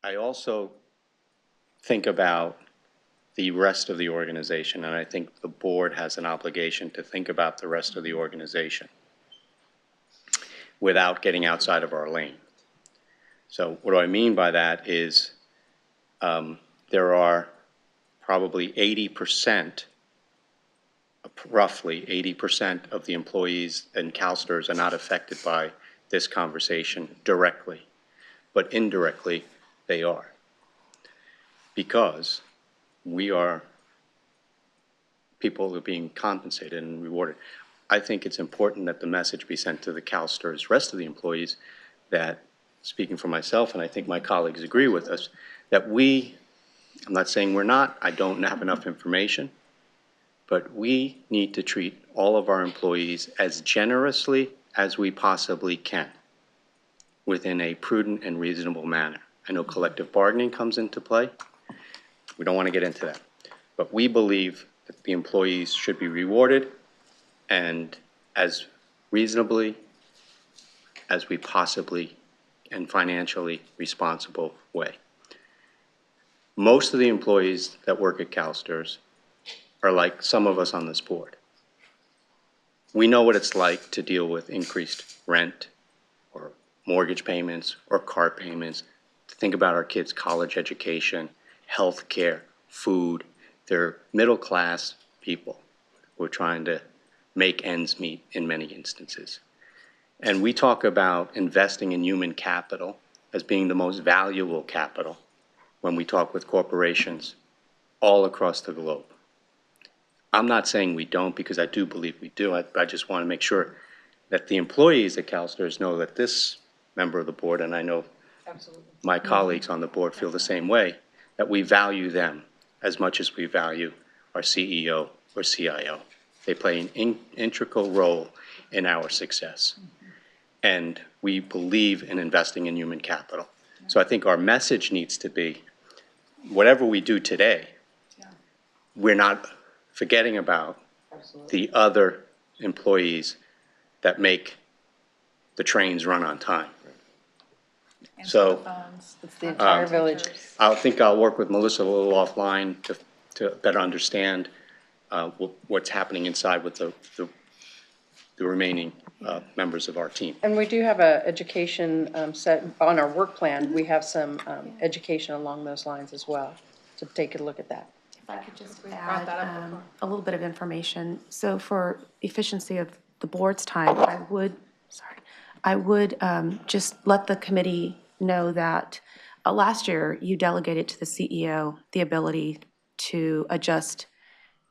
I also think about the rest of the organization, and I think the board has an obligation to think about the rest of the organization without getting outside of our lane. So what do I mean by that is there are probably 80%, roughly 80% of the employees in CalSTRS are not affected by this conversation directly, but indirectly they are. Because people are being compensated and rewarded. I think it's important that the message be sent to the CalSTRS rest of the employees that, speaking for myself, and I think my colleagues agree with us, that I'm not saying we're not, I don't have enough information, but we need to treat all of our employees as generously as we possibly can within a prudent and reasonable manner. I know collective bargaining comes into play. We don't want to get into that. But we believe that the employees should be rewarded and as reasonably as we possibly and financially responsible way. Most of the employees that work at CalSTRS are like some of us on this board. We know what it's like to deal with increased rent or mortgage payments or car payments, to think about our kids' college education, health care, food. They're middle-class people who are trying to make ends meet in many instances. And we talk about investing in human capital as being the most valuable capital when we talk with corporations all across the globe. I'm not saying we don't, because I do believe we do. I just want to make sure that the employees at CalSTRS know that this member of the board, and I know my colleagues on the board feel the same way, that we value them as much as we value our CEO or CIO. They play an integral role in our success. And we believe in investing in human capital. So I think our message needs to be, whatever we do today, we're not forgetting about the other employees that make the trains run on time. So It's the entire village. I think I'll work with Melissa a little offline to better understand what's happening inside with the remaining members of our team. And we do have a education set on our work plan. We have some education along those lines as well. So take a look at that. If I could just add a little bit of information. So for efficiency of the board's time, I would just let the committee know that last year you delegated to the CEO the ability to adjust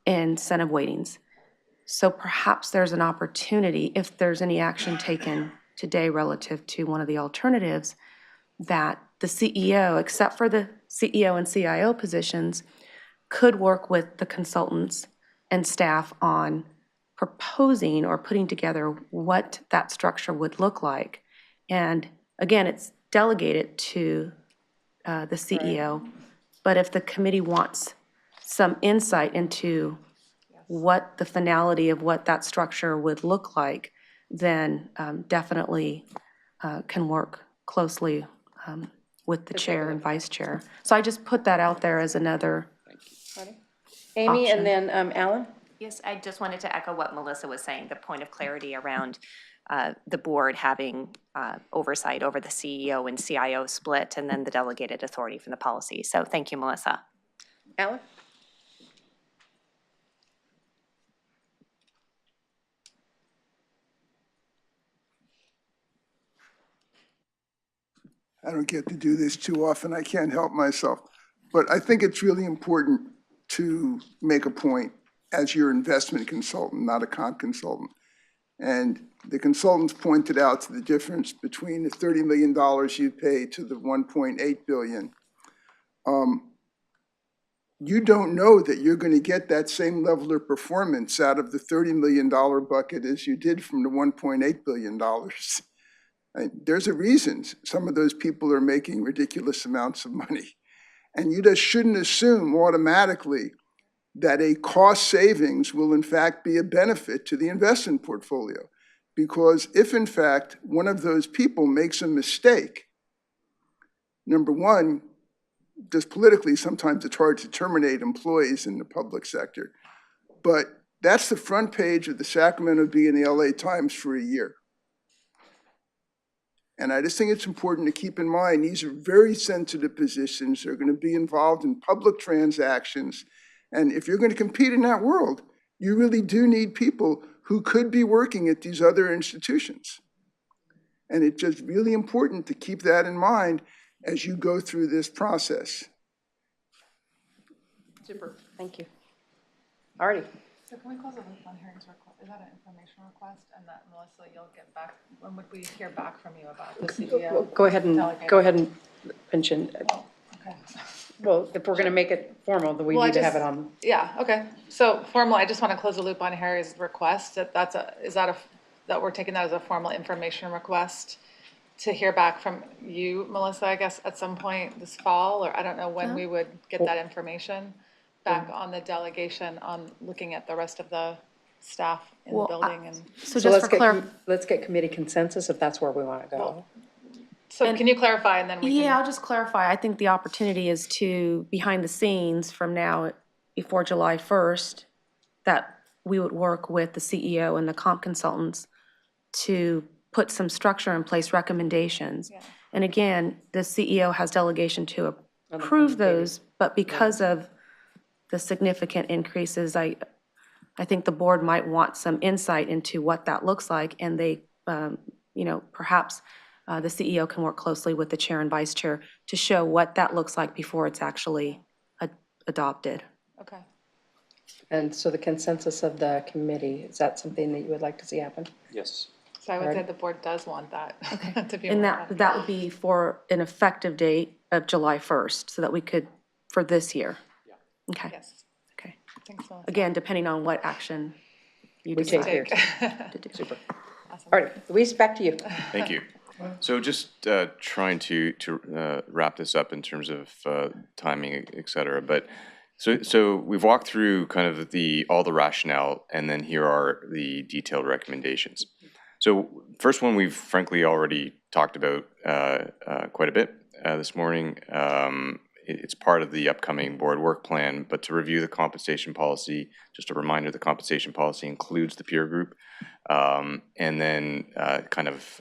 incentive weightings. So perhaps there's an opportunity, if there's any action taken today relative to one of the alternatives, that the CEO, except for the CEO and CIO positions, could work with the consultants and staff on proposing or putting together what that structure would look like. And again, it's delegated to the CEO, but if the committee wants some insight into what the finality of what that structure would look like, then definitely can work closely with the chair and vice chair. So I just put that out there as another Amy, option. and then Alan? Yes, I just wanted to echo what Melissa was saying, the point of clarity around the board having oversight over the CEO and CIO split, and then the delegated authority from the policy. So thank you, Melissa. Alan? I don't get to do this too often. I can't help myself. But I think it's really important to make a point as your investment consultant, not a comp consultant. And the consultants pointed out to the difference between the $30 million you pay to the $1.8 billion. You don't know that you're going to get that same level of performance out of the $30 million bucket as you did from the $1.8 billion. There's a reason some of those people are making ridiculous amounts of money. And you just shouldn't assume automatically that a cost savings will in fact be a benefit to the investment portfolio. Because if in fact one of those people makes a mistake, number one, just politically, sometimes it's hard to terminate employees in the public sector. But that's the front page of the Sacramento Bee and the LA Times for a year. And I just think it's important to keep in mind, these are very sensitive positions. They're going to be involved in public transactions. And if you're going to compete in that world, you really do need people who could be working at these other institutions. And it's just really important to keep that in mind as you go through this process. Super, thank you. All righty. So can we close the loop on Harry's request? Is that an information request? And that, Melissa, you'll get back, when would we hear back from you about the CEO? Go ahead and mention, Oh, okay. well, if we're going to make it formal, then we Well, I need to have just- it on. Yeah, okay. So formal, I just want to close the loop on Harry's request. That we're taking that as a formal information request to hear back from you, Melissa, I guess, at some point this fall, or I don't know when we would get that information back on the delegation on looking at the rest of the staff in the Well, building and. So So just for let's get committee consensus if that's where we want to go. Well, So can you clarify and then we can? Yeah, I'll just clarify. I think the opportunity is to, behind the scenes from now before July 1st, that we would work with the CEO and the comp consultants to put some structure in place, recommendations. Yeah. And again, the CEO has delegation to approve those, but because of the significant increases, I think the board might want some insight into what that looks like, and they, perhaps the CEO can work closely with the chair and vice chair to show what that looks like before it's actually adopted. Okay. And so the consensus of the committee, is that something that you would like to see happen? Yes. So I would say Alright. the board does want that to be. And more that would be for an effective date of July 1st, so that we could, for this year? Yeah. Okay, Yes, okay. thanks, Melissa. Again, depending on what action you We take decide here. to do. Super. Awesome. All right, Luis, back to you. Thank you. So just trying to wrap this up in terms of timing, et cetera. But so we've walked through kind of all the rationale, and then here are the detailed recommendations. So first one we've frankly already talked about quite a bit this morning. It's part of the upcoming board work plan, but to review the compensation policy, just a reminder, the compensation policy includes the peer group, and then kind of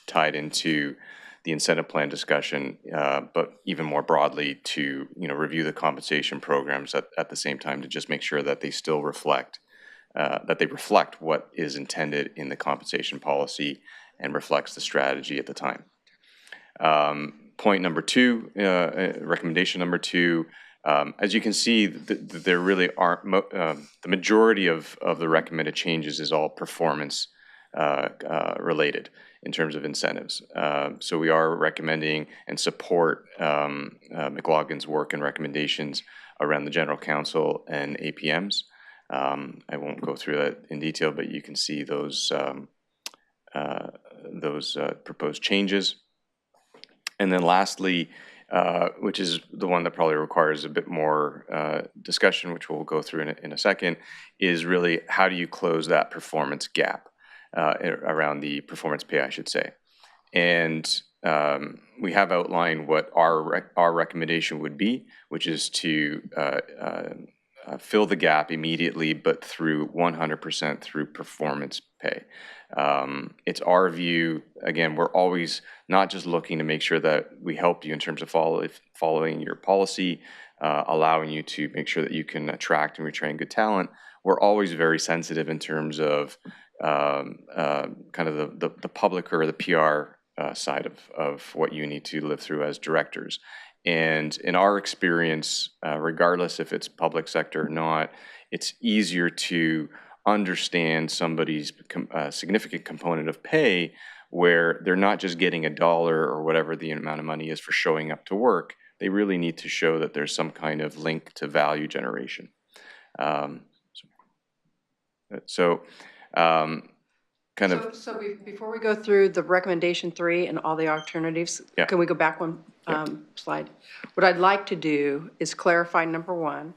tied into the incentive plan discussion, but even more broadly to review the compensation programs at the same time to just make sure that they still reflect what is intended in the compensation policy and reflects the strategy at the time. Point number two, recommendation number two, as you can see, there really aren't, the majority of the recommended changes is all performance related in terms of incentives. So we are recommending and support McLaughlин's work and recommendations around the general counsel and APMs. I won't go through that in detail, but you can see those proposed changes. And then lastly, which is the one that probably requires a bit more discussion, which we'll go through in a second, is really how do you close that performance gap around the performance pay, I should say. And we have outlined what our recommendation would be, which is to fill the gap immediately, but through 100% through performance pay. It's our view, again, we're always not just looking to make sure that we help you in terms of following your policy, allowing you to make sure that you can attract and retrain good talent. We're always very sensitive in terms of kind of the public or the PR side of what you need to live through as directors. And in our experience, regardless if it's public sector or not, it's easier to understand somebody's significant component of pay where they're not just getting $1 or whatever the amount of money is for showing up to work. They really need to show that there's some kind of link to value generation. Before we go through the recommendation 3 and all the alternatives, Yeah. can we go back one slide? What I'd like to do is clarify number 1.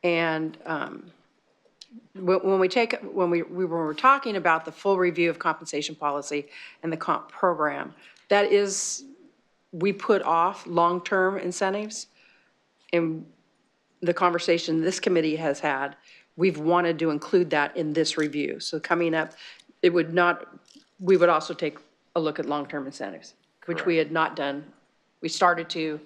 And when we were talking about the full review of compensation policy and the comp program, that is we put off long-term incentives. In the conversation this committee has had, we've wanted to include that in this review. So coming up, it would not, we would also take a look at long-term incentives, which we had not done. We started to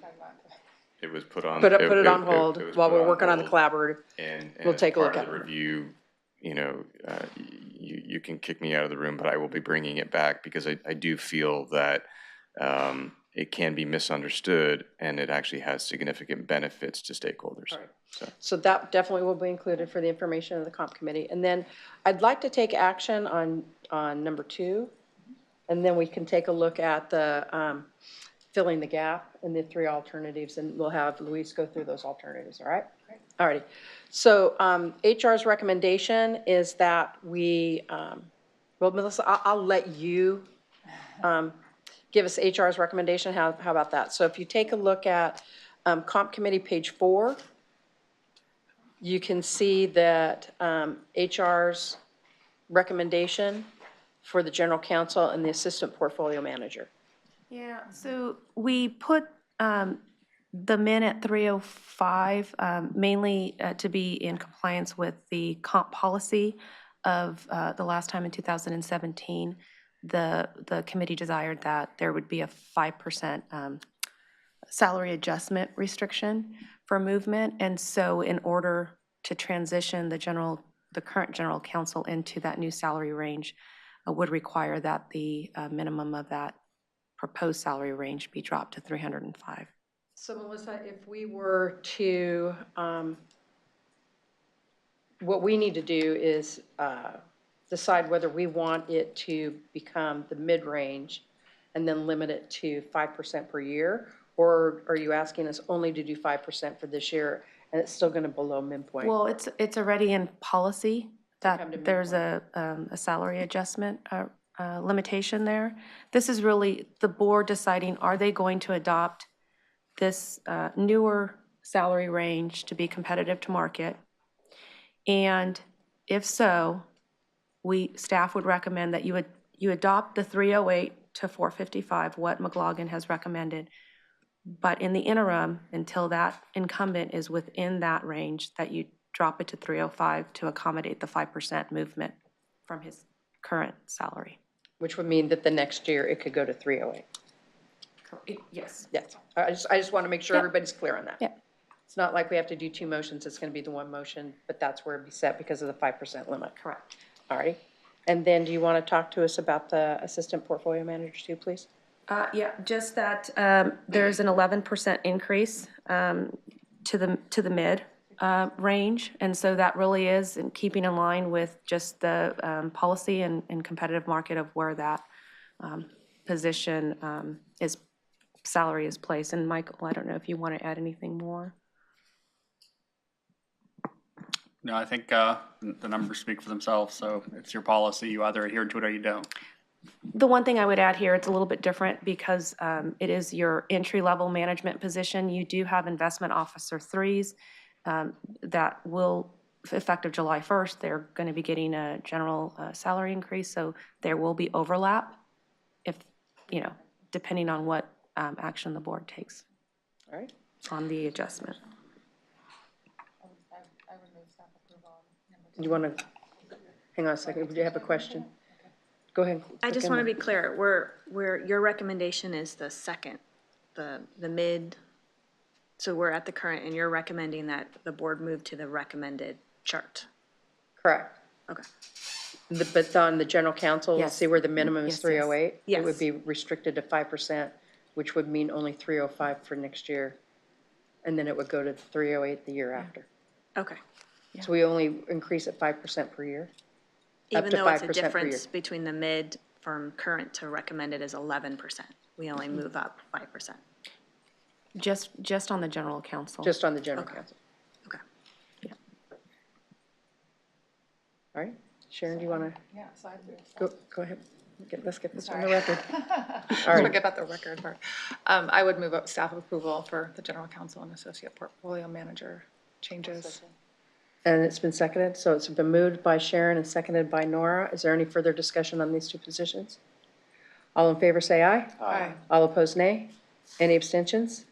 It was put on. put it on hold it was while put we're working on the hold. collaborative. And We'll as take a look part of at the it. review, you can kick me out of the room, but I will be bringing it back because I do feel that it can be misunderstood and it actually has significant benefits to stakeholders. So that definitely will be included for the information of the comp committee. And then I'd like to take action on number 2, and then we can take a look at the filling the gap and the 3 alternatives, and we'll have Luis go through those alternatives, all right? All righty. So HR's recommendation is that we, well, Melissa, I'll let you give us HR's recommendation. How about that? So if you take a look at comp committee page 4, you can see that HR's recommendation for the general counsel and the assistant portfolio manager. Yeah, so we put the min at 305 mainly to be in compliance with the comp policy of the last time in 2017. The committee desired that there would be a 5% salary adjustment restriction for movement. And so in order to transition the current general counsel into that new salary range would require that the minimum of that proposed salary range be dropped to 305. So Melissa, if we were to, what we need to do is decide whether we want it to become the mid-range and then limit it to 5% per year, or are you asking us only to do 5% for this year and it's still going to below midpoint? Well, it's already in policy come to that there's a salary adjustment limitation there. This is really the board deciding, are they going to adopt this newer salary range to be competitive to market? And if so, staff would recommend that you adopt the 308 to 455, what McLaughlin has recommended. But in the interim, until that incumbent is within that range, that you drop it to 305 to accommodate the 5% movement from his current salary. Which would mean that the next year it could go to 308. Yes. Yes, I just want to make sure Yeah. everybody's clear on that. Yeah. It's not like we have to do 2 motions, it's going to be the 1 motion, but that's where it'd be set because of the 5% limit. Correct. All righty. And then do you want to talk to us about the assistant portfolio manager too, please? Yeah, just that there's an 11% increase to the mid range. And so that really is in keeping in line with just the policy and competitive market of where that position salary is placed. And Michael, I don't know if you want to add anything more. No, I think the numbers speak for themselves, so it's your policy. You either adhere to it or you don't. The one thing I would add here, it's a little bit different because it is your entry-level management position. You do have investment officer 3s that will, effective July 1st, they're going to be getting a general salary increase, so there will be overlap if, depending on what action the board takes All right. on the adjustment. Do you want to, hang on a second, do you have a question? Go ahead. I just want to be clear, your recommendation is the second, the mid, so we're at the current, and you're recommending that the board move to the recommended chart. Correct. Okay. But on the general counsel, Yes. see where the minimum is Yes, yes. 308? It would Yes. be restricted to 5%, which would mean only 305 for next year. And then it would go to 308 the year after. Okay. So we only increase it 5% per year? Up Even to though it's a 5% per year. difference between the mid from current to recommended is 11%, we only move up 5%. Just on the general counsel. Just on the general Okay. counsel. Okay. All right. Sharon, do you want to? Yeah, so I Go ahead. Let's get this on the record. just All want to right. get about the record part. I would move up staff approval for the general counsel and associate portfolio manager changes. And it's been seconded, so it's been moved by Sharon and seconded by Nora. Is there any further discussion on these 2 positions? All in favor, say aye. Aye. All opposed, nay. Any abstentions?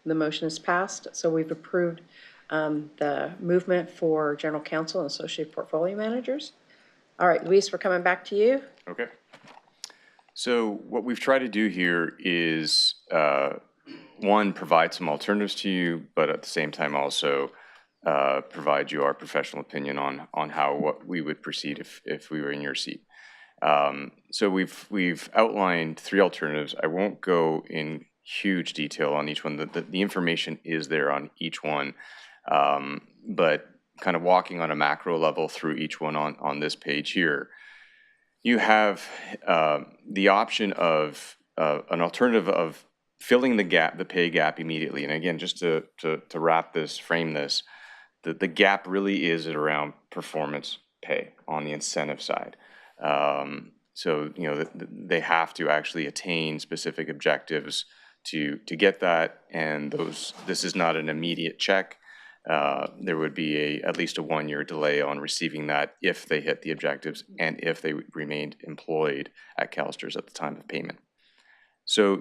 The motion is passed, so we've approved the movement for general counsel and associate portfolio managers. All right, Luis, we're coming back to you. Okay. So what we've tried to do here is, one, provide some alternatives to you, but at the same time also provide you our professional opinion on what we would proceed if we were in your seat. So we've outlined 3 alternatives. I won't go in huge detail on each one. The information is there on each one, but kind of walking on a macro level through each one on this page here. You have the option of an alternative of filling the pay gap immediately. And again, just to frame this, the gap really is at around performance pay on the incentive side. So, they have to actually attain specific objectives to get that, and this is not an immediate check. There would be at least a 1-year delay on receiving that if they hit the objectives and if they remained employed at CalSTRS at the time of payment. So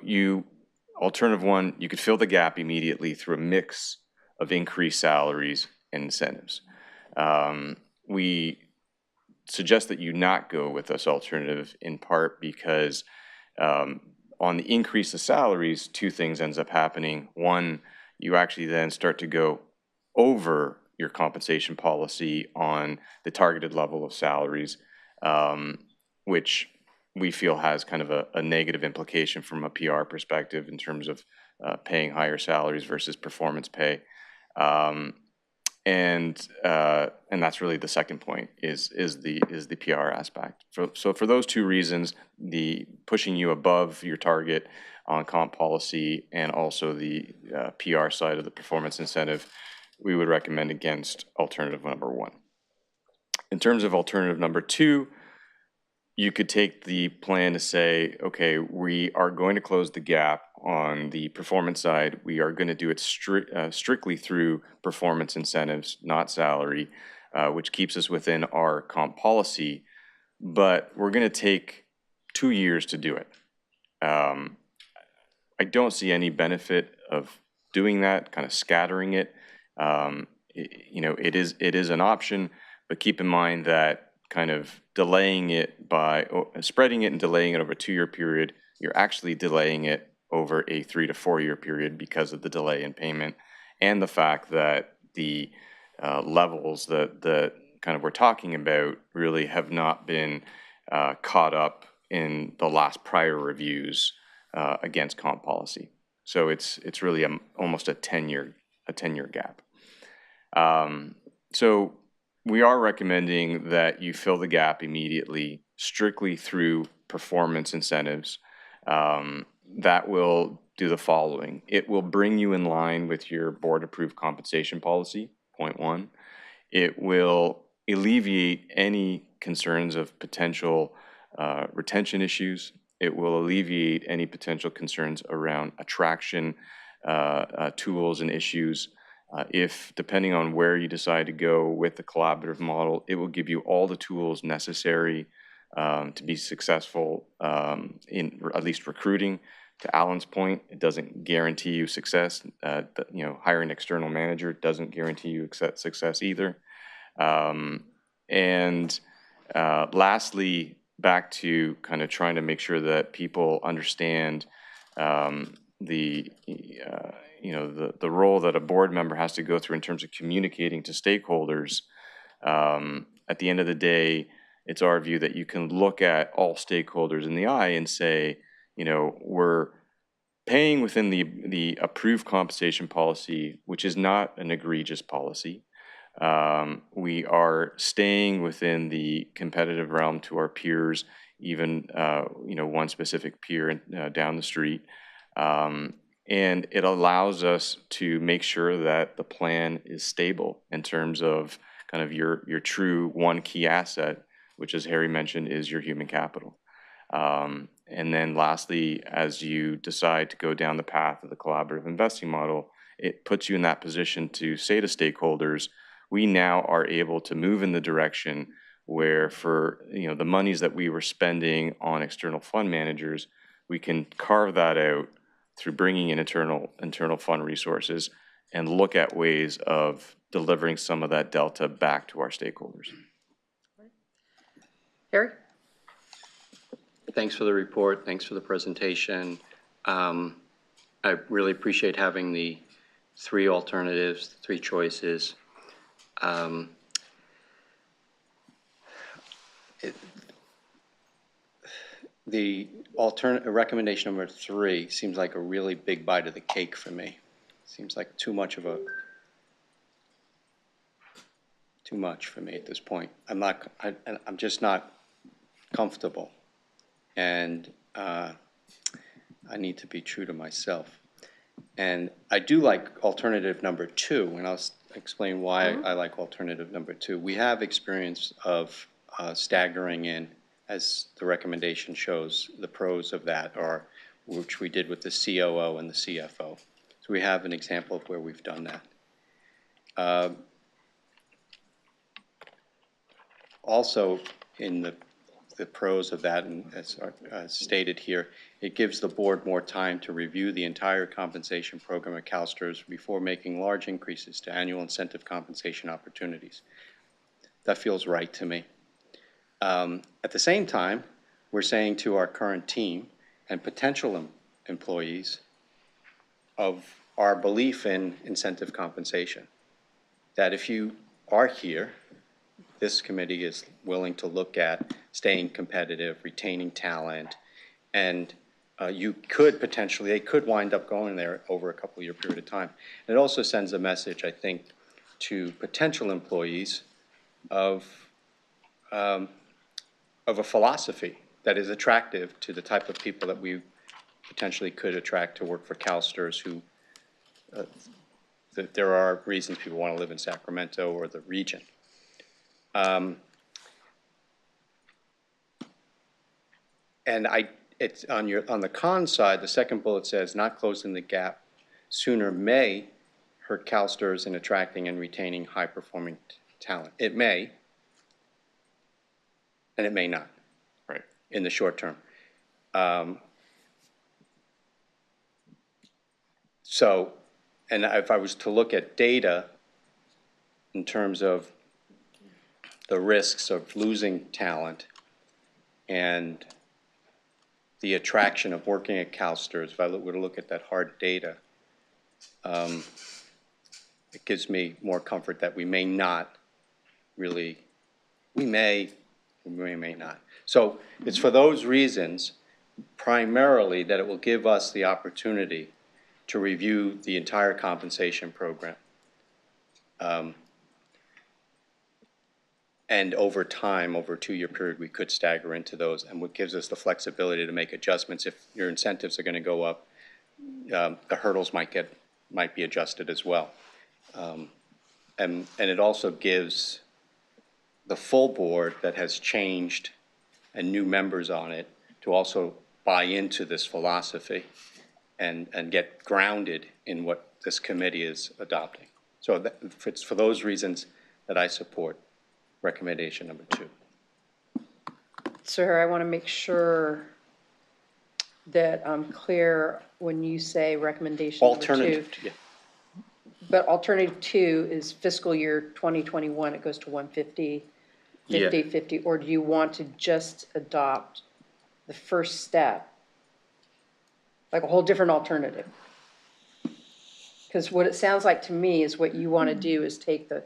alternative 1, you could fill the gap immediately through a mix of increased salaries and incentives. We suggest that you not go with this alternative, in part because on the increase of salaries, 2 things ends up happening. 1, you actually then start to go over your compensation policy on the targeted level of salaries, which we feel has kind of a negative implication from a PR perspective in terms of paying higher salaries versus performance pay. And that's really the second point is the PR aspect. So for those 2 reasons, the pushing you above your target on comp policy and also the PR side of the performance incentive, we would recommend against alternative number 1. In terms of alternative number 2, you could take the plan to say, okay, we are going to close the gap on the performance side. We are going to do it strictly through performance incentives, not salary, which keeps us within our comp policy. But we're going to take 2 years to do it. I don't see any benefit of doing that, kind of scattering it. It is an option, but keep in mind that kind of delaying it by spreading it and delaying it over a 2-year period, you're actually delaying it over a 3 to 4 year period because of the delay in payment and the fact that the levels that kind of we're talking about really have not been caught up in the last prior reviews against comp policy. So it's really almost a 10-year gap. So we are recommending that you fill the gap immediately, strictly through performance incentives. That will do the following. It will bring you in line with your board-approved compensation policy, point 1. It will alleviate any concerns of potential retention issues. It will alleviate any potential concerns around attraction tools and issues. If, depending on where you decide to go with the collaborative model, it will give you all the tools necessary to be successful in at least recruiting. To Alan's point, it doesn't guarantee you success. Hiring an external manager doesn't guarantee you success either. Lastly, back to kind of trying to make sure that people understand the role that a board member has to go through in terms of communicating to stakeholders. At the end of the day, it's our view that you can look at all stakeholders in the eye and say, we're paying within the approved compensation policy, which is not an egregious policy. We are staying within the competitive realm to our peers, even one specific peer down the street. And it allows us to make sure that the plan is stable in terms of kind of your true one key asset, which, as Harry mentioned, is your human capital. And then lastly, as you decide to go down the path of the collaborative investing model, it puts you in that position to say to stakeholders, we now are able to move in the direction where for the monies that we were spending on external fund managers, we can carve that out through bringing in internal fund resources and look at ways of delivering some of that delta back to our stakeholders. Harry? Thanks for the report. Thanks for the presentation. I really appreciate having the three alternatives, three choices. The recommendation number 3 seems like a really big bite of the cake for me. Seems like too much for me at this point. I'm just not comfortable, and I need to be true to myself. And I do like alternative number 2, and I'll explain why I like alternative number 2. We have experience of staggering in, as the recommendation shows, the pros of that are, which we did with the COO and the CFO. So we have an example of where we've done that. Also, in the pros of that, and as stated here, it gives the board more time to review the entire compensation program at CalSTRS before making large increases to annual incentive compensation opportunities. That feels right to me. At the same time, we're saying to our current team and potential employees of our belief in incentive compensation, that if you are here, this committee is willing to look at staying competitive, retaining talent, and you could potentially, they could wind up going there over a couple-year period of time. And it also sends a message, I think, to potential employees of a philosophy that is attractive to the type of people that we potentially could attract to work for CalSTRS, who that there are reasons people want to live in Sacramento or the region. And it's on the con side, the second bullet says, not closing the gap sooner may hurt CalSTRS in attracting and retaining high-performing talent. It may, and it may not. Right. In the short term. So, and if I was to look at data in terms of the risks of losing talent and the attraction of working at CalSTRS, if I were to look at that hard data, it gives me more comfort that we may not really, we may not. So it's for those reasons, primarily, that it will give us the opportunity to review the entire compensation program. And over time, over a 2-year period, we could stagger into those, and what gives us the flexibility to make adjustments. If your incentives are going to go up, the hurdles might be adjusted as well. And it also gives the full board that has changed and new members on it to also buy into this philosophy and get grounded in what this committee is adopting. So it's for those reasons that I support recommendation number 2. Sir, I want to make sure that I'm clear when you say recommendation number 2. Alternative, yeah. But alternative 2 is fiscal year 2021, it goes to 150, 50, 50, or do you want to just adopt the first step? Like a whole different alternative? Because what it sounds like to me is what you want to do is take the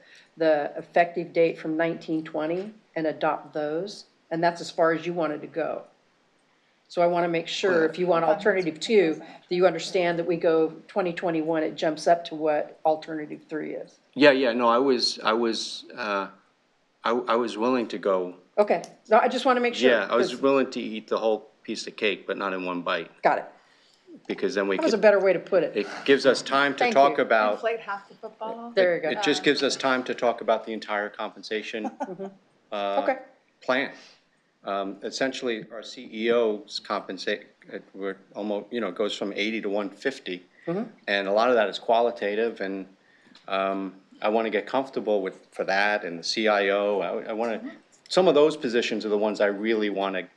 effective date from 1920 and adopt those, and that's as far as you wanted to go. So I want to make sure, if you want alternative 2, that you understand that we go 2021, it jumps up to what alternative 3 is. Yeah, no, I was willing to go. Okay, no, I just want to make sure. Yeah, I was 'cause- willing to eat the whole piece of cake, but not in one bite, Got it. because then we That was a could, better way to put it. it gives us time to Thank talk you. about, Inflate half the football. There you go. it just gives us time to talk about the entire compensation Okay, plan. Essentially, our CEO's compensate, we're almost, goes from 80 to 150. And a lot of that is qualitative, and I want to get comfortable for that, and the CIO. I want to, some of those positions are the ones I really want to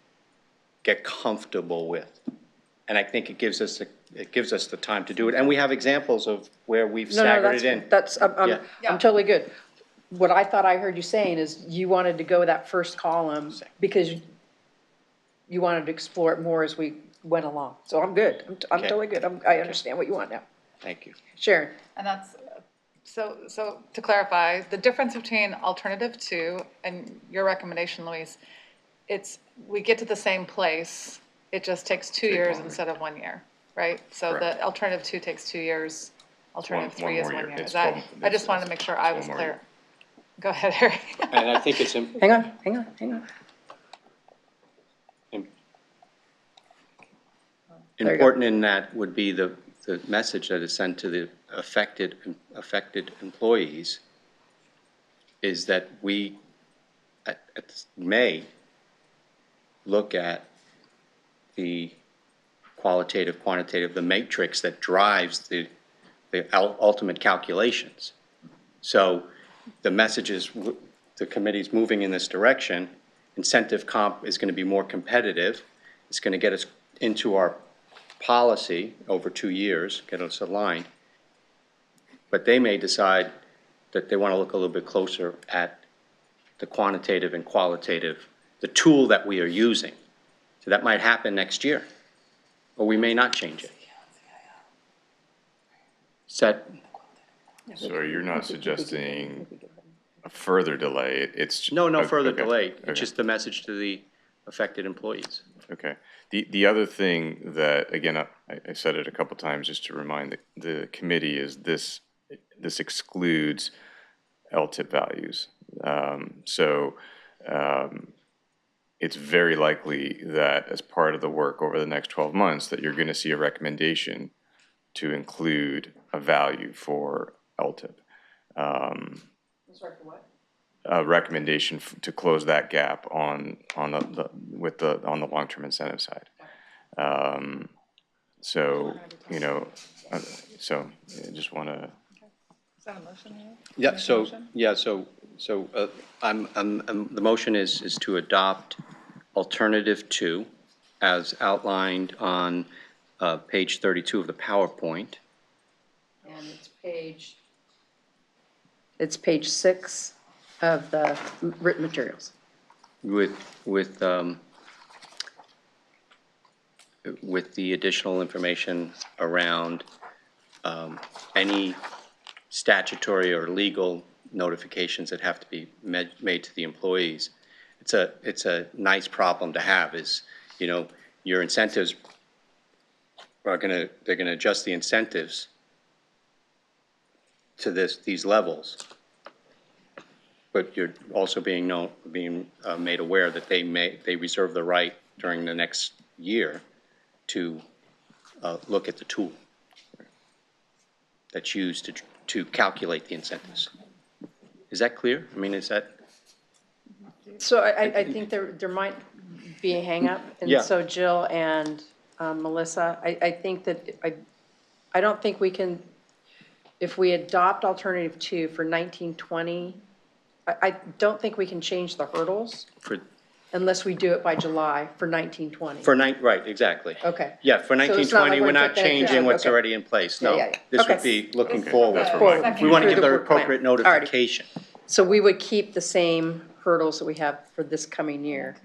get comfortable with. And I think it gives us the time to do it. And we have examples of where we've No, staggered it in. that's, Yeah. I'm totally good. What I thought I heard you saying is you wanted to go with that first column because you wanted to explore it more as we went along. So I'm good. I'm Okay. totally good. I understand what you want now. Thank you. Sharon? And that's, so to clarify, the difference between alternative 2 and your recommendation, Louise, we get to the same place, it just takes 2 years instead of 1 year, right? So the Correct. alternative 2 takes 2 years, alternative One 3 is more 1 year. year. It's Is that, 12 I just wanted to make sure I was 12 more clear. year. Go ahead, Harry. And I think it's Hang on. There you go. important in that would be the message that is sent to the affected employees is that we may look at the qualitative, quantitative, the matrix that drives the ultimate calculations. So the message is the committee's moving in this direction. Incentive comp is going to be more competitive. It's going to get us into our policy over 2 years, get us aligned. But they may decide that they want to look a little bit closer at the quantitative and qualitative, the tool that we are using. So that might happen next year, or we may not change it. Set, So you're not suggesting a further delay, it's? no further okay, delay. okay. It's just the message to the affected employees. Okay. The other thing that, again, I said it a couple times just to remind the committee is this excludes LTIP values. It's very likely that as part of the work over the next 12 months that you're going to see a recommendation to include a value for LTIP. A recommendation to close that gap on the long-term incentive side. So I just want to. Is that a motion? The motion is to adopt alternative 2 as outlined on page 32 of the PowerPoint. And it's page 6 of the written materials. With the additional information around any statutory or legal notifications that have to be made to the employees. It's a nice problem to have is, your incentives they're gonna adjust the incentives to these levels. But you're also being made aware that they reserve the right during the next year to look at the tool that's used to calculate the incentives. Is that clear? I mean, is that? So I think there might be a hangup. Yeah. And so Jill and Melissa, I think that, I don't think we can, if we adopt alternative 2 for 1920, I don't think we can change the hurdles unless we do it by July for 1920. Right, exactly. Okay. Yeah, for So it's not 1920, like we're we're not just- changing yeah, what's okay. already in place, no. Yeah. This would Okay. be looking forward. Forward. We want to give the Through the work plan. appropriate Alrighty. notification. So we would keep the same hurdles that we have for this coming year.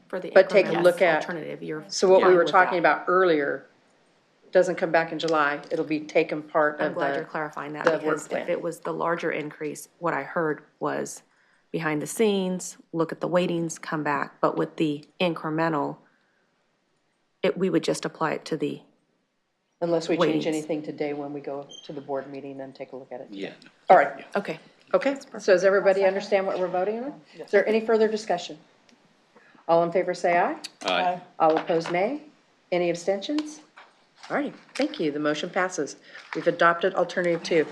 For the But take a incremental look at- alternative, you're So what we fine were with talking that. about earlier doesn't come back in July. It'll be taken part I'm of glad you're the, clarifying that, the work because plan. if it was the larger increase, what I heard was behind the scenes, look at the weightings, come back, but with the incremental, we would just apply it to the, unless we change Weightings. anything today when we go to the board meeting and take a look at it. Yeah. All right, okay. okay. So does everybody understand what we're voting on? Is there any further discussion? All in favor, say aye. Aye. All opposed, nay. Any abstentions? All righty, thank you. The motion passes. We've adopted alternative 2.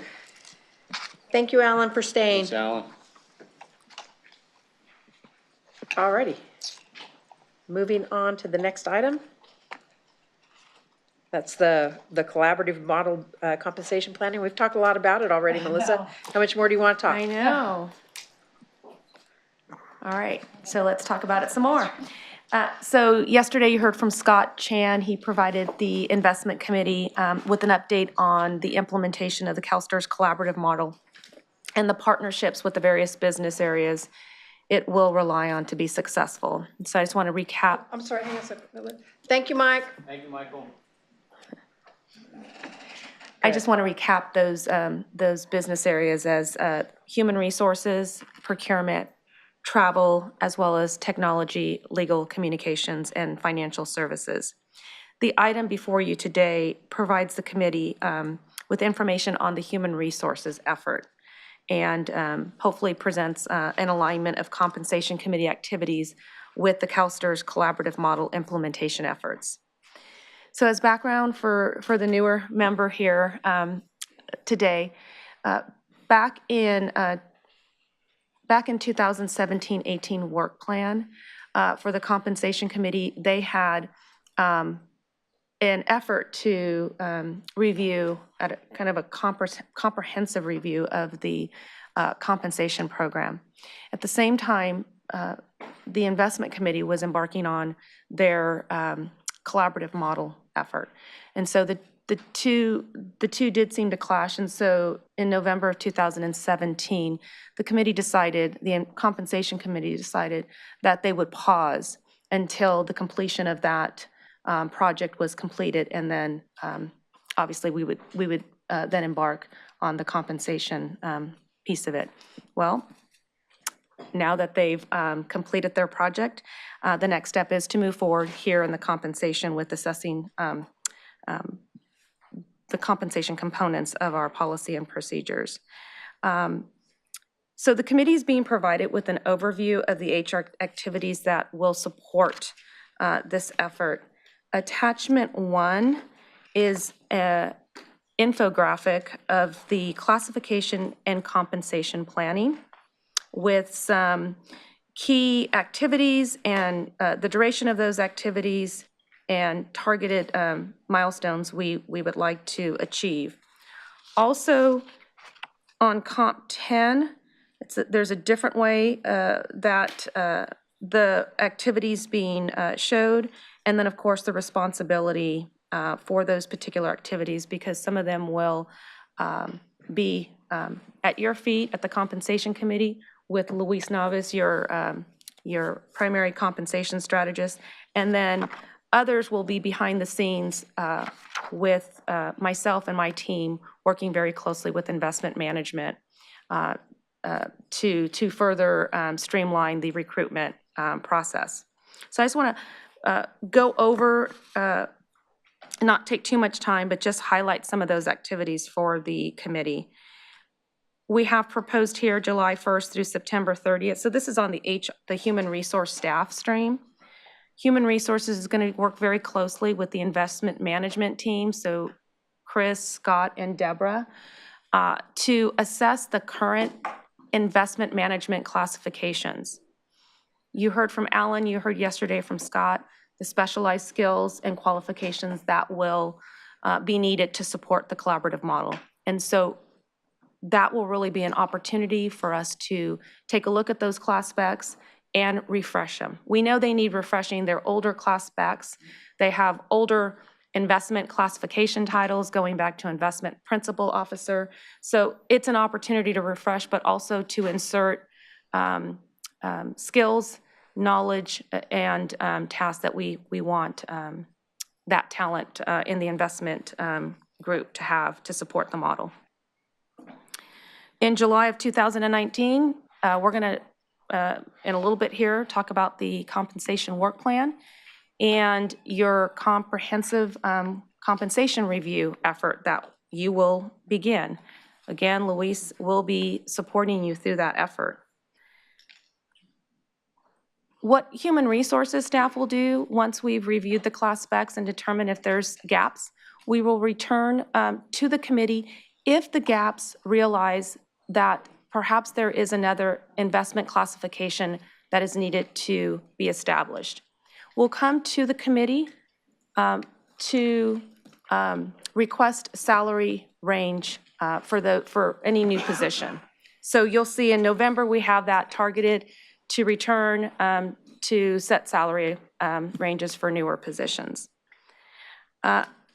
Thank you, Alan, for staying. Ms. Allen? All righty. Moving on to the next item. That's the collaborative model compensation planning. We've talked a lot about it already, Melissa. How much more do you want to I talk? know. All right, so let's talk about it some more. So yesterday you heard from Scott Chan. He provided the investment committee with an update on the implementation of the CalSTRS collaborative model and the partnerships with the various business areas it will rely on to be successful. So I just want to recap. I'm sorry, hang on a second. Thank you, Mike. Thank you, Michael. I just want to recap those business areas as human resources, procurement, travel, as well as technology, legal, communications, and financial services. The item before you today provides the committee with information on the human resources effort and hopefully presents an alignment of compensation committee activities with the CalSTRS collaborative model implementation efforts. So as background for the newer member here today, back in 2017-18 work plan for the compensation committee, they had an effort to review at a kind of a comprehensive review of the compensation program. At the same time, the investment committee was embarking on their collaborative model effort. And so the two did seem to clash. And so in November of 2017, the compensation committee decided that they would pause until the completion of that project was completed. And then obviously we would then embark on the compensation piece of it. Well, now that they've completed their project, the next step is to move forward here in the compensation with assessing the compensation components of our policy and procedures. So the committee is being provided with an overview of the HR activities that will support this effort. Attachment 1 is an infographic of the classification and compensation planning with some key activities and the duration of those activities and targeted milestones we would like to achieve. Also, on Comp 10, there's a different way that the activities being showed, and then, of course, the responsibility for those particular activities, because some of them will be at your feet at the Compensation Committee with Luis Navas, your primary compensation strategist, and then others will be behind the scenes with myself and my team working very closely with investment management to further streamline the recruitment process. So I just want to go over, not take too much time, but just highlight some of those activities for the committee. We have proposed here July 1st through September 30th. So this is on the human resource staff stream. Human Resources is going to work very closely with the investment management team, so Chris, Scott, and Deborah, to assess the current investment management classifications. You heard from Alan, you heard yesterday from Scott, the specialized skills and qualifications that will be needed to support the collaborative model. And so that will really be an opportunity for us to take a look at those class specs and refresh them. We know they need refreshing. They're older class specs. They have older investment classification titles going back to investment principal officer. So it's an opportunity to refresh, but also to insert skills, knowledge, and tasks that we want that talent in the investment group to have to support the model. In July of 2019, we're going to, in a little bit here, talk about the compensation work plan and your comprehensive compensation review effort that you will begin. Again, Luis will be supporting you through that effort. What human resources staff will do once we've reviewed the class specs and determine if there's gaps, we will return to the committee if the gaps realize that perhaps there is another investment classification that is needed to be established. We'll come to the committee to request salary range for any new position. So you'll see in November we have that targeted to return to set salary ranges for newer positions.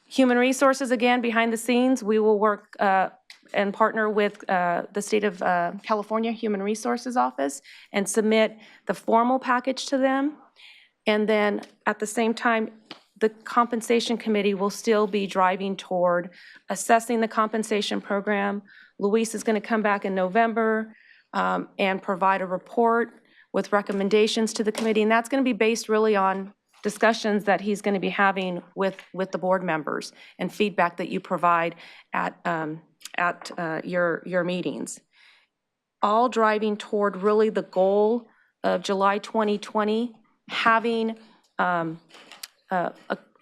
Human Resources, again, behind the scenes, we will work and partner with the State of California Human Resources Office and submit the formal package to them. And then at the same time, the Compensation Committee will still be driving toward assessing the compensation program. Luis is going to come back in November and provide a report with recommendations to the committee, and that's going to be based really on discussions that he's going to be having with the board members and feedback that you provide at your meetings. All driving toward really the goal of July 2020, having a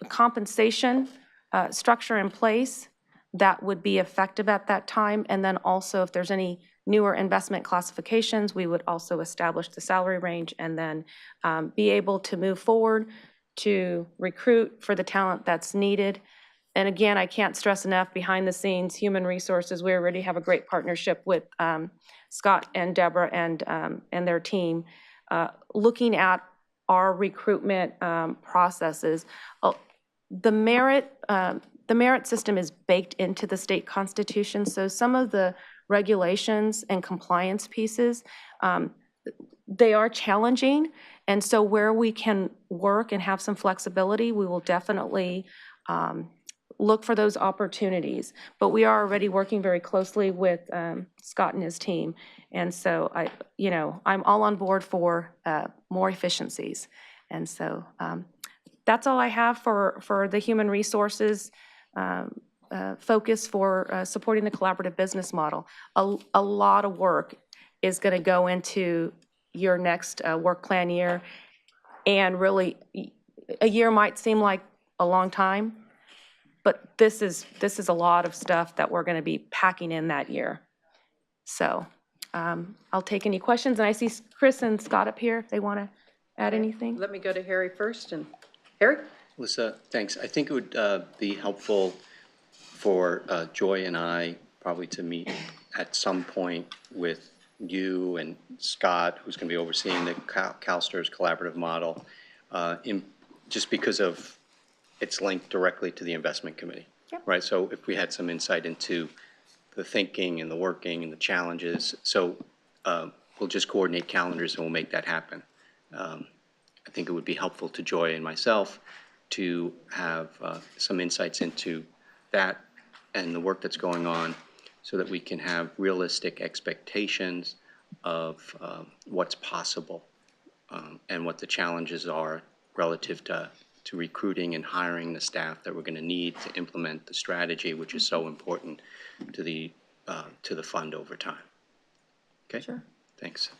compensation structure in place that would be effective at that time. And then also, if there's any newer investment classifications, we would also establish the salary range and then be able to move forward to recruit for the talent that's needed. And again, I can't stress enough, behind the scenes, Human Resources, we already have a great partnership with Scott and Deborah and their team, looking at our recruitment processes. The merit system is baked into the state constitution, so some of the regulations and compliance pieces, they are challenging, and so where we can work and have some flexibility, we will definitely look for those opportunities. But we are already working very closely with Scott and his team, and so I'm all on board for more efficiencies, and so that's all I have for the human resources focus for supporting the collaborative business model. A lot of work is going to go into your next work plan year, and really a year might seem like a long time, but this is a lot of stuff that we're going to be packing in that year. So I'll take any questions, and I see Chris and Scott up here if they want to add anything. Let me go to Harry first. And Harry? Lisa, thanks. I think it would be helpful for Joy and I probably to meet at some point with you and Scott, who's going to be overseeing the CalSTRS collaborative model, just because of it's linked directly to the investment committee, right? So if we had some insight into the thinking and the working and the challenges, so we'll just coordinate calendars and we'll make that happen. I think it would be helpful to Joy and myself to have some insights into that and the work that's going on, so that we can have realistic expectations of what's possible and what the challenges are relative to recruiting and hiring the staff that we're going to need to implement the strategy, which is so important to the fund over time. Okay? Sure. Thanks.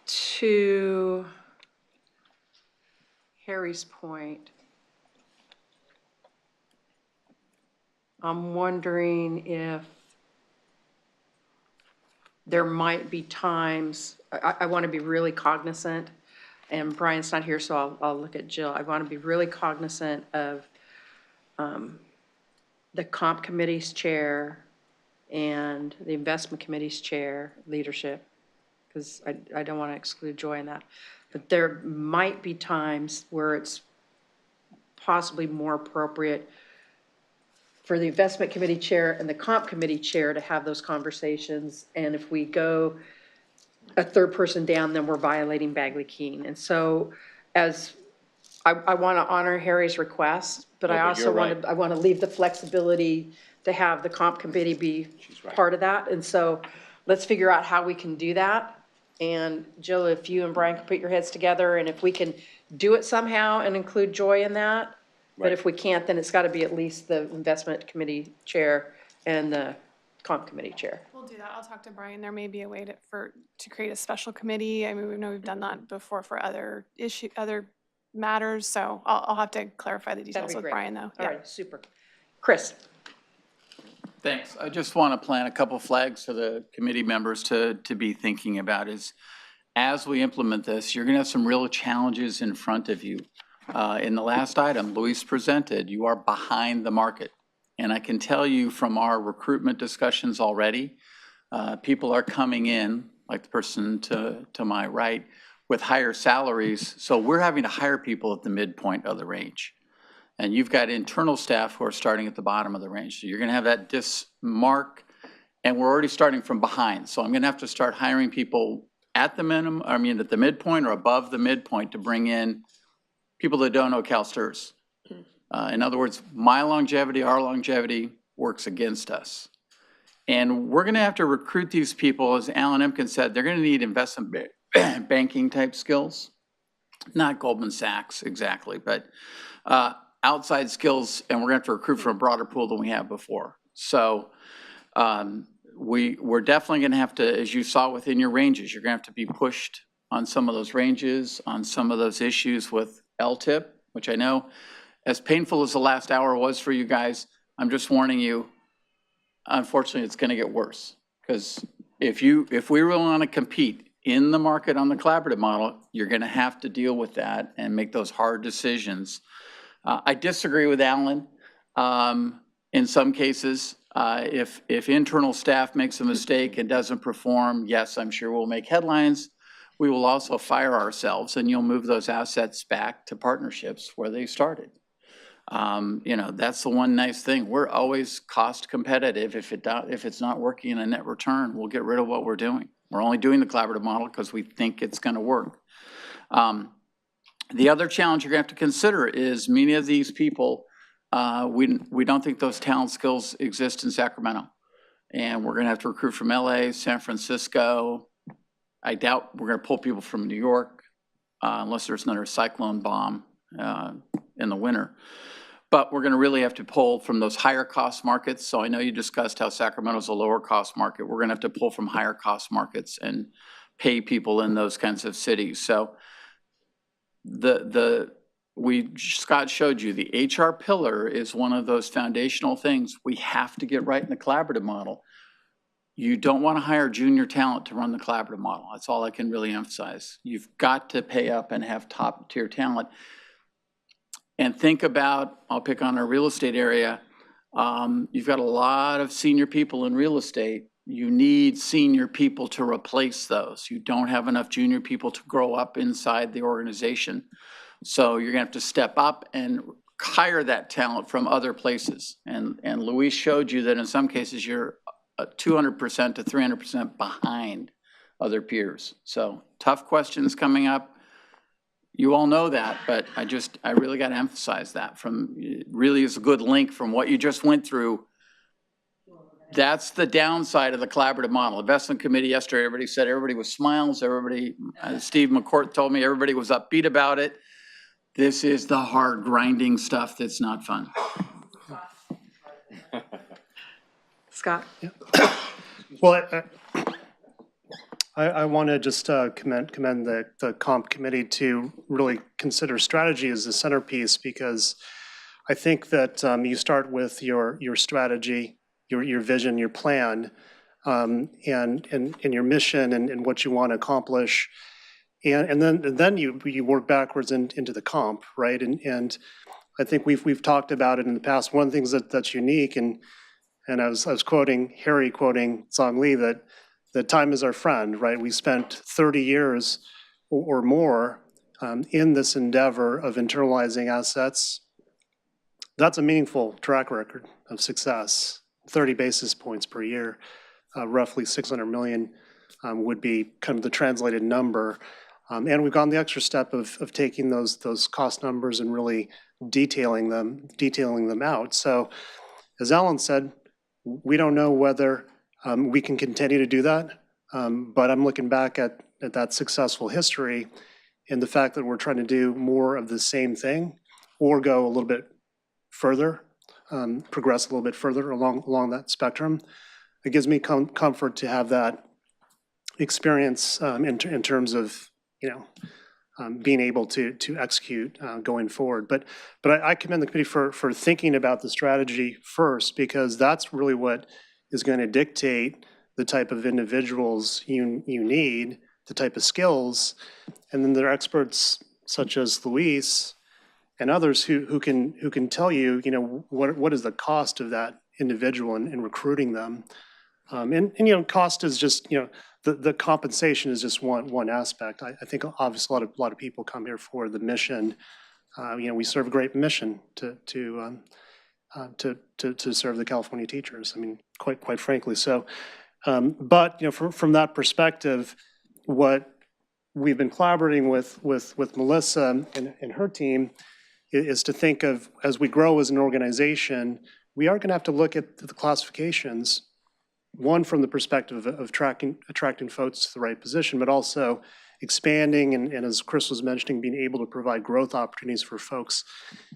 To Harry's point, I'm wondering if there might be times, I want to be really cognizant, and Brian's not here, so I'll look at Jill. I want to be really cognizant of the comp committee's chair and the investment committee's chair leadership, because I don't want to exclude Joy in that. But there might be times where it's possibly more appropriate for the investment committee chair and the comp committee chair to have those conversations. And if we go a third person down, then we're violating Bagley-Keene. And so as I want to honor Harry's request, but I also want to leave the flexibility to have the comp committee be part of that. And so let's figure out how we can do that. And Jill, if you and Brian can put your heads together, and if we can do it somehow and include Joy in that, but if we can't, then it's got to be at least the investment committee chair and the comp committee chair. We'll do that. I'll talk to Brian. There may be a way to create a special committee. I mean, we know we've done that before for other matters, so I'll have to clarify the details with Brian, though. All right, super. Chris. Thanks. I just want to plant a couple flags for the committee members to be thinking about is, as we implement this, you're going to have some real challenges in front of you. In the last item Luis presented, you are behind the market. And I can tell you from our recruitment discussions already, people are coming in like the person to my right, with higher salaries. So we're having to hire people at the midpoint of the range. And you've got internal staff who are starting at the bottom of the range. So you're going to have that dismark, and we're already starting from behind. So I'm going to have to start hiring people at the minimum, at the midpoint or above the midpoint to bring in people that don't know CalSTRS. In other words, my longevity, our longevity works against us. And we're going to have to recruit these people, as Alan Emkin said, they're going to need investment banking type skills. Not Goldman Sachs exactly, but outside skills, and we're going to have to recruit from a broader pool than we have before. So we're definitely going to have to, as you saw within your ranges, you're going to have to be pushed on some of those ranges, on some of those issues with LTIP, which I know, as painful as the last hour was for you guys, I'm just warning you, unfortunately, it's going to get worse. Because if we really want to compete in the market on the collaborative model, you're going to have to deal with that and make those hard decisions. I disagree with Alan in some cases. If internal staff makes a mistake and doesn't perform, yes, I'm sure we'll make headlines. We will also fire ourselves, and you'll move those assets back to partnerships where they started. That's the one nice thing. We're always cost competitive. If it's not working in a net return, we'll get rid of what we're doing. We're only doing the collaborative model because we think it's going to work. The other challenge you're going to have to consider is many of these people, we don't think those talent skills exist in Sacramento. And we're going to have to recruit from LA, San Francisco. I doubt we're going to pull people from New York unless there's another cyclone bomb in the winter. But we're going to really have to pull from those higher cost markets. So I know you discussed how Sacramento's a lower cost market. We're going to have to pull from higher cost markets and pay people in those kinds of cities. So Scott showed you the HR pillar is one of those foundational things we have to get right in the collaborative model. You don't want to hire junior talent to run the collaborative model. That's all I can really emphasize. You've got to pay up and have top tier talent. And think about, I'll pick on our real estate area. You've got a lot of senior people in real estate. You need senior people to replace those. You don't have enough junior people to grow up inside the organization. So you're gonna have to step up and hire that talent from other places. And Luis showed you that in some cases you're 200% to 300% behind other peers. So tough questions coming up. You all know that, but I really got to emphasize that. It really is a good link from what you just went through. That's the downside of the collaborative model. Investment committee yesterday, everybody said everybody was smiles. Everybody, Steve McCourt told me everybody was upbeat about it. This is the hard grinding stuff that's not fun. Scott? Well, I want to just commend the comp committee to really consider strategy as the centerpiece, because I think that you start with your strategy, your vision, your plan, and your mission and what you want to accomplish, and then you work backwards into the comp, right? And I think we've talked about it in the past. One of the things that's unique, and I was quoting Song Lee, that time is our friend, right? We spent 30 years or more in this endeavor of internalizing assets. That's a meaningful track record of success. 30 basis points per year, roughly 600 million would be kind of the translated number. And we've gone the extra step of taking those cost numbers and really detailing them out. So as Alan said, we don't know whether we can continue to do that, but I'm looking back at that successful history and the fact that we're trying to do more of the same thing or go a little bit further, progress a little bit further along that spectrum. It gives me comfort to have that experience in terms of, being able to execute going forward. But I commend the committee for thinking about the strategy first, because that's really what is going to dictate the type of individuals you need, the type of skills, and then there are experts such as Luis and others who can tell you, what is the cost of that individual in recruiting them. And cost is just, the compensation is just one aspect. I think obviously a lot of people come here for the mission. We serve a great mission to serve the California teachers. I mean, quite frankly. So, but from that perspective, what we've been collaborating with Melissa and her team is to think of, as we grow as an organization, we are going to have to look at the classifications, one from the perspective of attracting folks to the right position, but also expanding and as Chris was mentioning, being able to provide growth opportunities for folks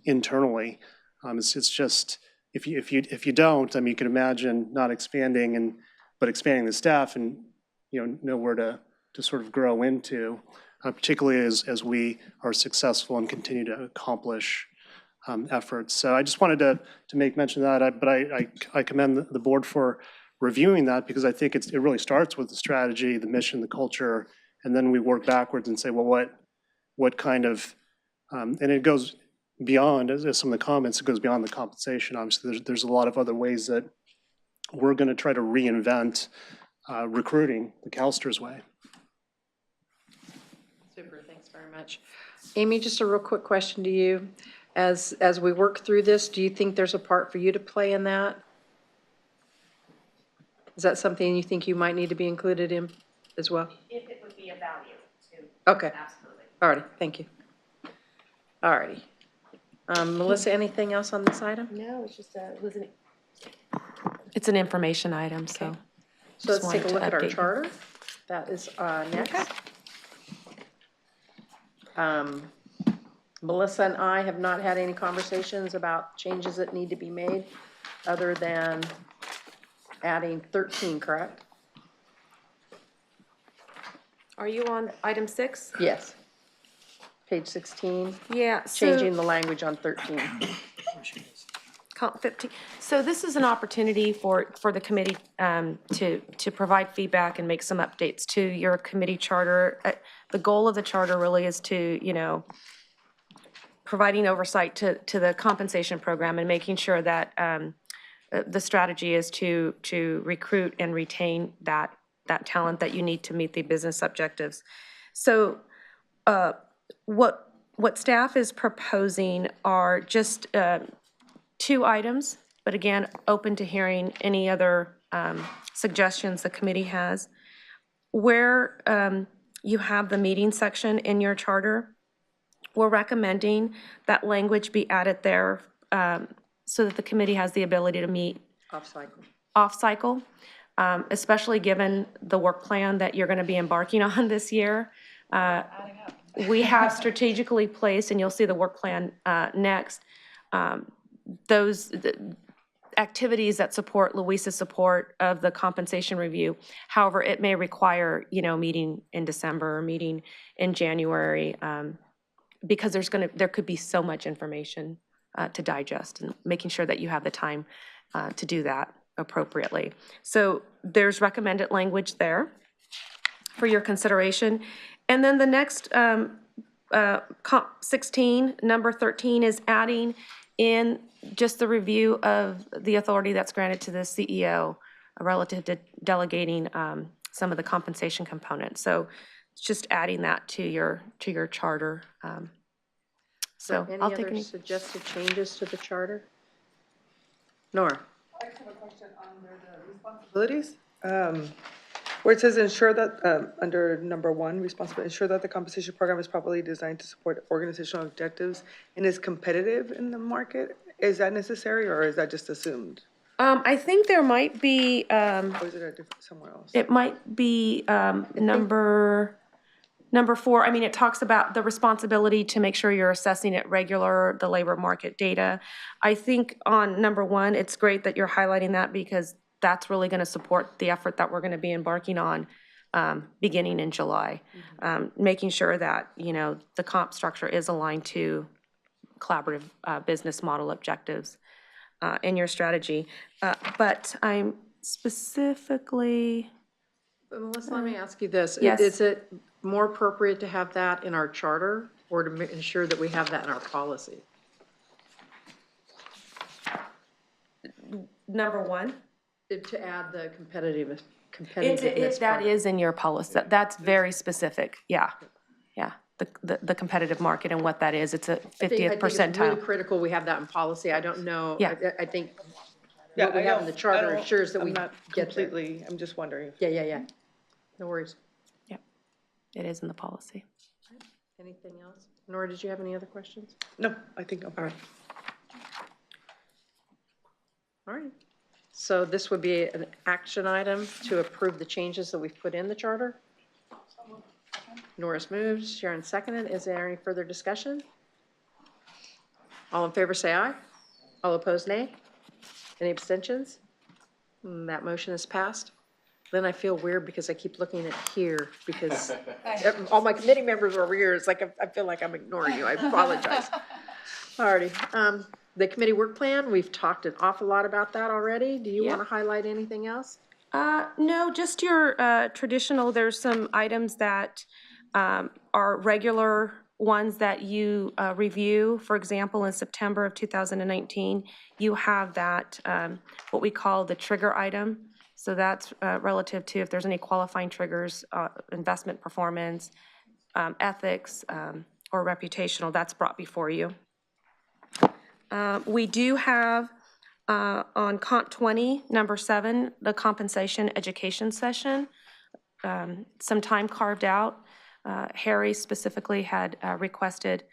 internally. It's just, if you don't, I mean, you can imagine not expanding but expanding the staff and, nowhere to sort of grow into, particularly as we are successful and continue to accomplish efforts. So I just wanted to make mention of that, but I commend the board for reviewing that, because I think it really starts with the strategy, the mission, the culture, and then we work backwards and say, well, what kind of, and it goes beyond, as some of the comments, it goes beyond the compensation. Obviously, there's a lot of other ways that we're going to try to reinvent recruiting the CalSTRS way. Super, thanks very much. Amy, just a real quick question to you. As we work through this, do you think there's a part for you to play in that? Is that something you think you might need to be included in as well? If it would be of value to. Okay. Absolutely. All righty, thank you. All righty. Melissa, anything else on this item? No, it's just it's an information item, so. So let's take a look at our update you. charter. That is next. Melissa and I have not had any conversations about changes that need to be made, other than adding 13, correct? Are you on item 6? Yes. Page 16, Yeah. changing the language on 13. Comp 15. So this is an opportunity for the committee to provide feedback and make some updates to your committee charter. The goal of the charter really is to, providing oversight to the compensation program and making sure that the strategy is to recruit and retain that talent that you need to meet the business objectives. So what staff is proposing are just 2 items, but again, open to hearing any other suggestions the committee has. Where you have the meeting section in your charter, we're recommending that language be added there so that the committee has the ability to meet off-cycle, especially given the work plan that you're going to be embarking on this year. We have strategically placed, and you'll see the work plan next, those activities that support Luisa's support of the compensation review. However, it may require, meeting in December or meeting in January, because there could be so much information to digest, and making sure that you have the time to do that appropriately. So there's recommended language there for your consideration. And then the next comp 16, number 13, is adding in just the review of the authority that's granted to the CEO relative to delegating some of the compensation components. So it's just adding that to your charter. So I'll take any suggested changes to the charter? Nora? I have a question under the responsibilities. Where it says ensure that, under number 1, responsibility, ensure that the compensation program is properly designed to support organizational objectives and is competitive in the market. Is that necessary, or is that just assumed? I think there might be, Or is it a different, somewhere else? it might be number 4. I mean, it talks about the responsibility to make sure you're assessing at regular the labor market data. I think on number 1, it's great that you're highlighting that, because that's really going to support the effort that we're going to be embarking on beginning in July. Making sure that, the comp structure is aligned to collaborative business model objectives in your strategy. But I'm specifically... Melissa, let me ask you this. Yes. Is it more appropriate to have that in our charter, or to ensure that we have that in our policy? Number 1? To add the competitiveness That part. is in your policy. That's very specific, yeah. Yeah, the competitive market and what that is. It's a I 50th think it's really percentile. critical we have that in policy. I don't know. Yeah. I think Yeah, what we I have in the don't- I charter don't- ensures that we I'm not get there. completely, I'm just wondering. Yeah. No worries. It is in the policy. Anything else? Nora, did you have any other questions? No, I think I'm. All right. All right. So this would be an action item to approve the changes that we've put in the charter. Nora's moved, Sharon seconded. Is there any further discussion? All in favor, say aye. All opposed, nay. Any abstentions? That motion is passed. Then I feel weird because I keep looking at here because all my committee members are over here. It's like I feel like I'm ignoring you. I apologize. Alrighty. The committee work plan, we've talked an awful lot about that already. Do you want to highlight anything else? No, just your traditional, there's some items that are regular ones that you review. For example, in September of 2019, you have that, what we call the trigger item. So that's relative to if there's any qualifying triggers, investment performance, ethics, or reputational, that's brought before you. We do have on Comp 20, number 7, the compensation education session, some time carved out. Harry specifically had requested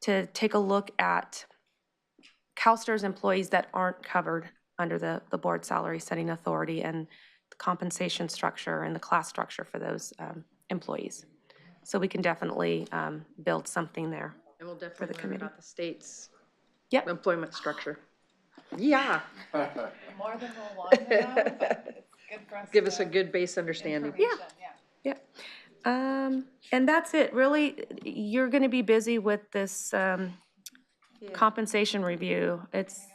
to take a look at CalSTRS employees that aren't covered under the board salary setting authority and the compensation structure and the class structure for those employees. So we can definitely build something there. And we'll the definitely learn committee. about the state's Yep. employment structure. Yeah. More than we'll want to know, but it's good for us. Give us a good base understanding. information, yeah. And that's it. Really, you're going to be busy with this compensation review. It's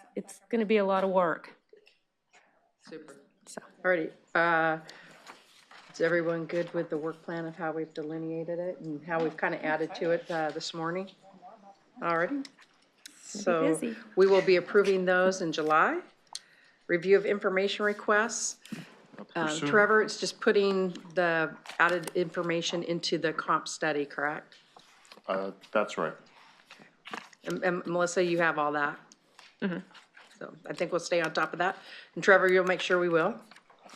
going to be a lot of work. Super. So. Alrighty, is everyone good with the work plan of how we've delineated it and how we've kind of added to it this morning? Alrighty. So busy. we will be approving those in July. Review of information requests. Trevor, it's just putting the added information into the comp study, correct? That's right. And Melissa, you have all that? So I think we'll stay on top of that. And Trevor, you'll make sure we will,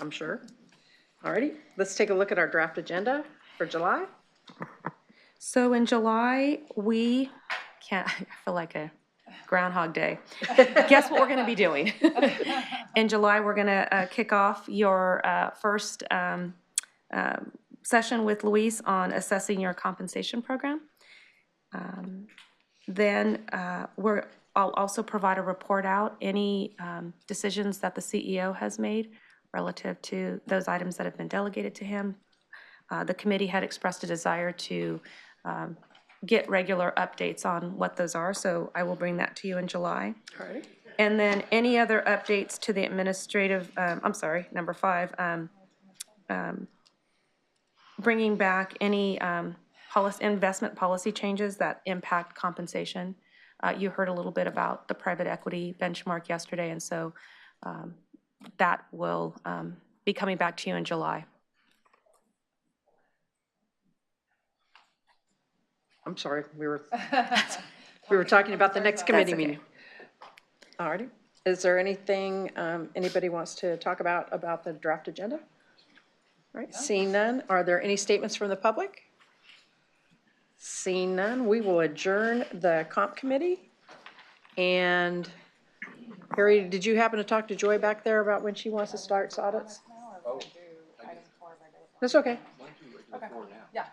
I'm sure. Alrighty, let's take a look at our draft agenda for July. So in July, I feel like a Groundhog Day. Guess what we're going to be doing? In July, we're going to kick off your first session with Luis on assessing your compensation program. Then I'll also provide a report out, any decisions that the CEO has made relative to those items that have been delegated to him. The committee had expressed a desire to get regular updates on what those are, so I will bring that to you in July. Alrighty. And then any other updates to the administrative, number 5, bringing back any investment policy changes that impact compensation. You heard a little bit about the private equity benchmark yesterday, and so that will be coming back to you in July. I'm sorry, we were talking about the next committee okay. meeting. Alrighty, is there anything anybody wants to talk about the draft agenda? All right, seeing none, are there any statements from the public? Seeing none, we will adjourn the comp committee. And Harry, did you happen to talk to Joy back there about when she wants to start audits? That's okay. Okay, yeah.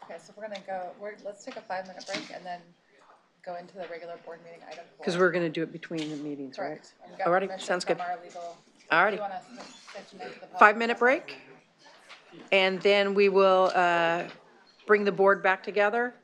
Okay, so we're gonna go, let's take a 5-minute break and then go into the regular board meeting item 4. Because we're going to do it between the meetings, right? Correct. And we got Alrighty, permission sounds good. from our legal- Alrighty. Do you want us to make the public- 5-minute break, and then we will bring the board back together